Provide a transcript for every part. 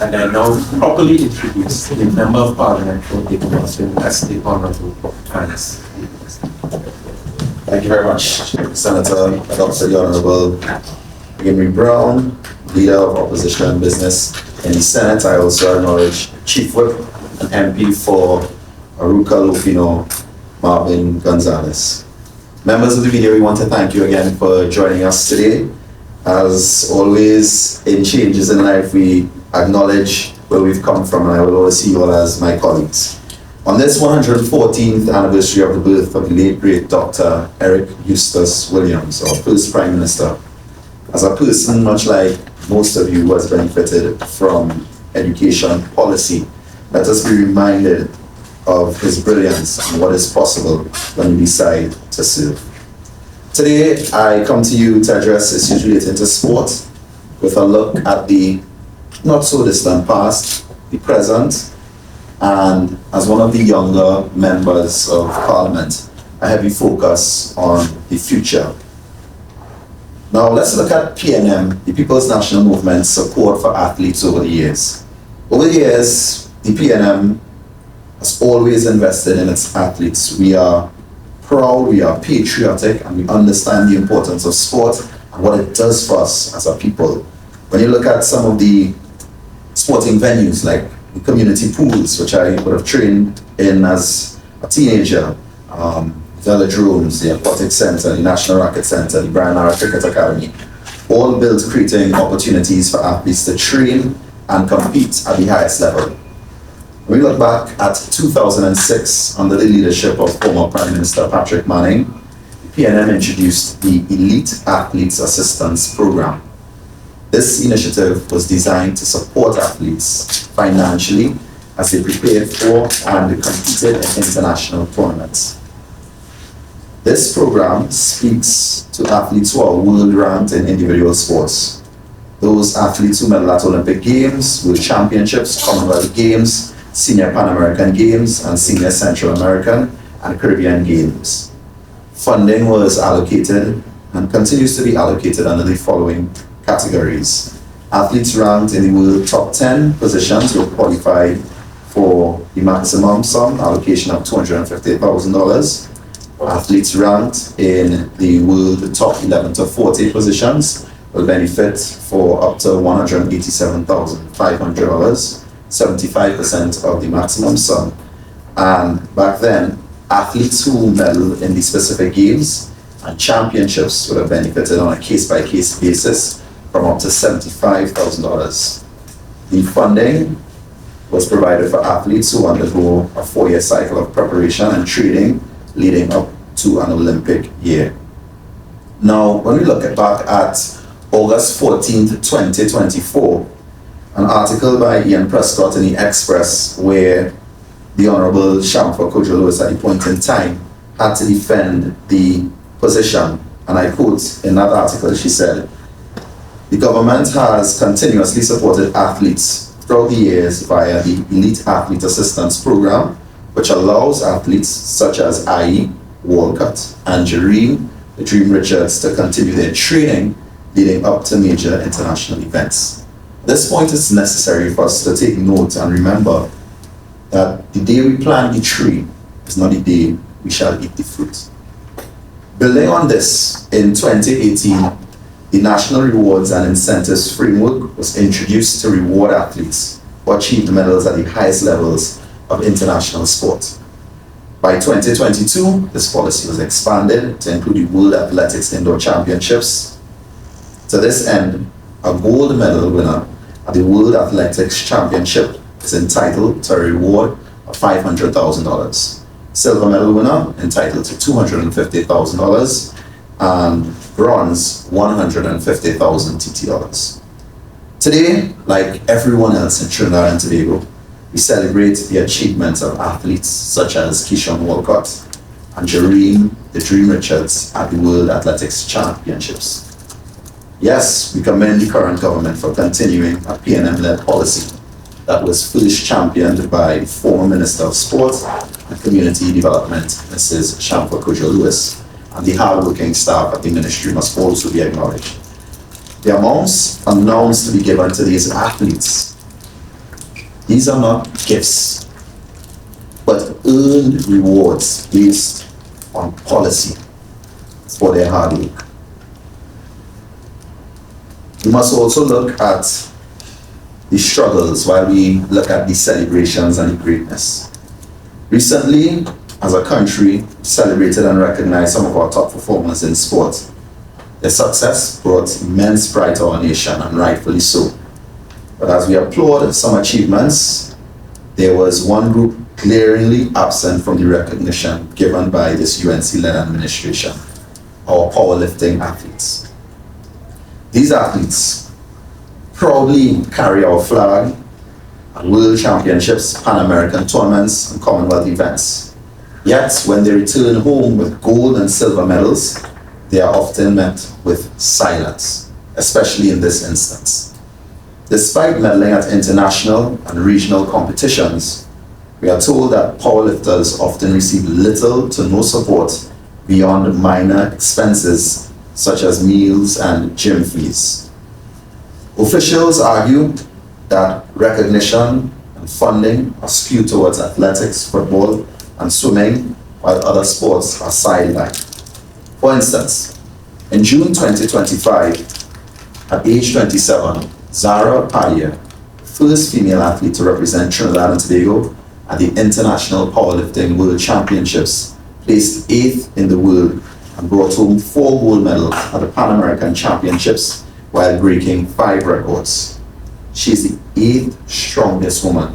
And I now properly introduce the Member of Parliament for the Boston as the Honorable Thomas. Thank you very much, Senator Dr. the Honorable Jereem Brown, Leader of Opposition Business in the Senate. I also acknowledge Chief Whip and MP for Aruca Lufino, Marvin Gonzalez. Members of the media, we want to thank you again for joining us today. As always, in changes in life, we acknowledge where we've come from, and I will always see you all as my colleagues. On this 114th anniversary of the birth of the late great Dr. Eric Eustace Williams, our first Prime Minister, as a person much like most of you who has benefited from education policy, let us be reminded of his brilliance and what is possible when we decide to serve. Today, I come to you to address issues related to sport with a look at the not so distant past, the present, and as one of the younger members of Parliament, a heavy focus on the future. Now, let's look at PNM, the People's National Movement's support for athletes over the years. Over the years, the PNM has always invested in its athletes. We are proud, we are patriotic, and we understand the importance of sport and what it does for us as a people. When you look at some of the sporting venues like the community pools, which I would have trained in as a teenager, the velodromes, the aquatic center, the National Racquet Center, the Brian Lara Cricket Academy, all built creating opportunities for athletes to train and compete at the highest level. When we look back at 2006, under the leadership of former Prime Minister Patrick Manning, the PNM introduced the Elite Athletes Assistance Program. This initiative was designed to support athletes financially as they prepared for and competed in international tournaments. This program speaks to athletes who are world ranked in individual sports. Those athletes who medal at Olympic Games, World Championships, Commonwealth Games, Senior Pan American Games, and Senior Central American and Caribbean Games. Funding was allocated and continues to be allocated under the following categories. Athletes ranked in the world top 10 positions will qualify for the maximum sum allocation of $250,000. Athletes ranked in the world top 11 to 40 positions will benefit for up to $187,500, 75% of the maximum sum. And back then, athletes who medal in the specific games and championships would have benefited on a case-by-case basis from up to $75,000. The funding was provided for athletes who undergo a 4-year cycle of preparation and training leading up to an Olympic year. Now, when we look back at August 14th, 2024, an article by Ian Prescott in the Express where the Honorable Shamfa Kojo-Lewis at the point in time had to defend the position, and I quote in that article, she said, "The government has continuously supported athletes throughout the years via the Elite Athlete Assistance Program, which allows athletes such as I, Walcott, and Jereem, the Dream Richards, to continue their training leading up to major international events." At this point, it's necessary for us to take note and remember that the day we plant the tree is not the day we shall eat the fruit. Building on this, in 2018, the National Rewards and Incentives Framework was introduced to reward athletes who achieved medals at the highest levels of international sport. By 2022, this policy was expanded to include the World Athletics Indoor Championships. To this end, a gold medal winner at the World Athletics Championship is entitled to a reward of $500,000. Silver medal winner entitled to $250,000, and bronze $150,000 TT. Today, like everyone else in Trinidad and Tobago, we celebrate the achievements of athletes such as Keshorn Walcott and Jereem, the Dream Richards, at the World Athletics Championships. Yes, we commend the current government for continuing a PNM-led policy that was first championed by former Minister of Sport and Community Development, Mrs. Shamfa Kojo-Lewis, and the hard-working staff at the ministry must also be acknowledged. The amounts announced to be given to these athletes These are not gifts, but earned rewards based on policy for their hard work. We must also look at the struggles while we look at the celebrations and the greatness. Recently, as a country, we celebrated and recognized some of our top performers in sport. Their success brought immense pride to our nation, and rightfully so. But as we applaud some achievements, there was one group glaringly absent from the recognition given by this UNC-led administration: our powerlifting athletes. These athletes proudly carry our flag at World Championships, Pan American tournaments, and Commonwealth events. Yet, when they return home with gold and silver medals, they are often met with silence, especially in this instance. Despite medaling at international and regional competitions, we are told that powerlifters often receive little to no support beyond minor expenses such as meals and gym fees. Officials argue that recognition and funding are skewed towards athletics, football, and swimming, while other sports are sidelined. For instance, in June 2025, at age 27, Zara Padia, first female athlete to represent Trinidad and Tobago at the International Powerlifting World Championships, placed 8th in the world and brought home 4 gold medals at the Pan American Championships while breaking 5 records. She is the 8th strongest woman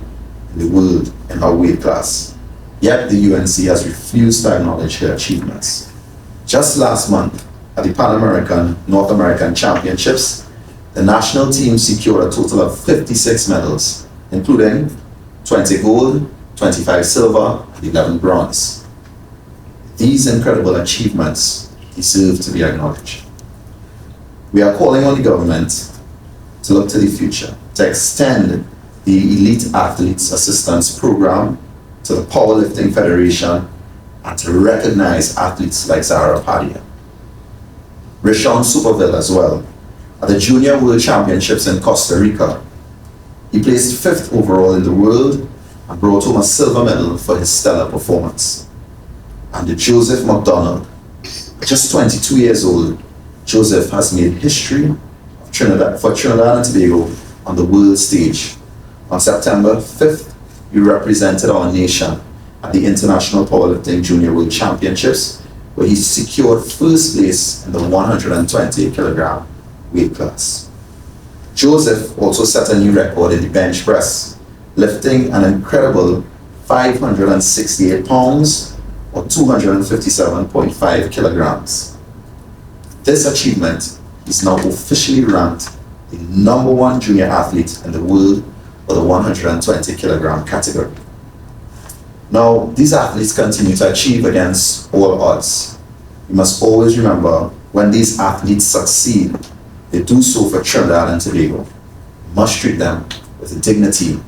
in the world in her weight class. Yet the UNC has refused to acknowledge her achievements. Just last month, at the Pan American North American Championships, the national team secured a total of 56 medals, including 20 gold, 25 silver, and 11 bronze. These incredible achievements deserve to be acknowledged. We are calling on the government to look to the future, to extend the Elite Athletes Assistance Program to the Powerlifting Federation, and to recognize athletes like Zara Padia. Rishawn Superville as well. At the Junior World Championships in Costa Rica, he placed 5th overall in the world and brought home a silver medal for his stellar performance. And the Joseph McDonald, just 22 years old, Joseph has made history for Trinidad and Tobago on the world stage. On September 5th, he represented our nation at the International Powerlifting Junior World Championships, where he secured first place in the 120 kilogram weight class. Joseph also set a new record in the bench press, lifting an incredible 568 pounds or 257.5 kilograms. This achievement is now officially ranked the #1 junior athlete in the world for the 120 kilogram category. Now, these athletes continue to achieve against all odds. You must always remember, when these athletes succeed, they do so for Trinidad and Tobago. You must treat them with dignity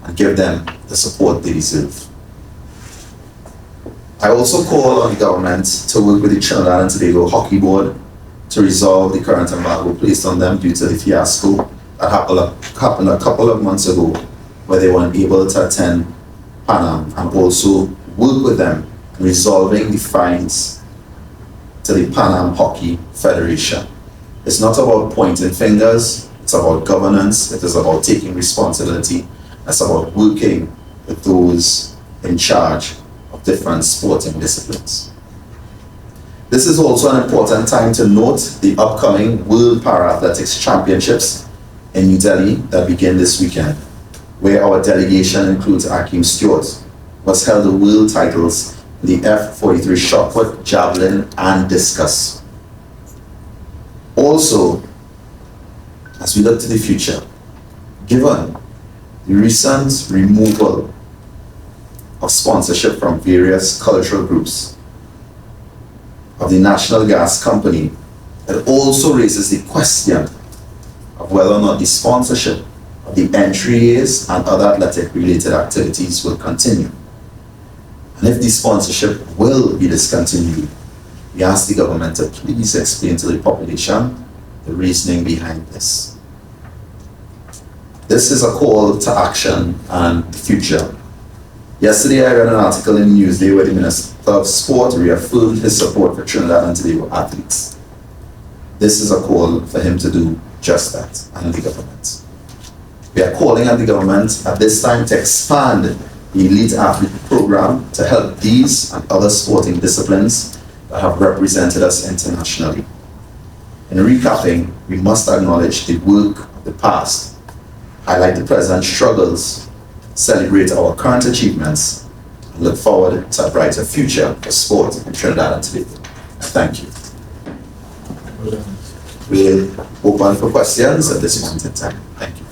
and give them the support they deserve. I also call on the government to work with the Trinidad and Tobago Hockey Board to resolve the current embargo placed on them due to the fiasco that happened a couple of months ago, where they were unable to attend Pan Am, and also work with them in resolving the fines to the Pan Am Hockey Federation. It's not about pointing fingers, it's about governance, it is about taking responsibility, it's about working with those in charge of different sporting disciplines. This is also an important time to note the upcoming World Para-Athletics Championships in New Delhi that begin this weekend, where our delegation includes Akeem Stewart, who has held the world titles in the F43 shot put, javelin, and discus. Also, as we look to the future, given the recent removal of sponsorship from various cultural groups of the National Gas Company, it also raises the question of whether or not the sponsorship of the entries and other athletic related activities will continue. And if the sponsorship will be discontinued, we ask the government to please explain to the population the reasoning behind this. This is a call to action and the future. Yesterday, I read an article in Newsday where the Minister of Sport reaffirmed his support for Trinidad and Tobago athletes. This is a call for him to do just that, and the government. We are calling on the government at this time to expand the elite athlete program to help these and other sporting disciplines that have represented us internationally. In recapping, we must acknowledge the work of the past, highlight the present struggles, celebrate our current achievements, and look forward to a brighter future for sport in Trinidad and Tobago. Thank you. We'll open for questions at this point in time. Thank you.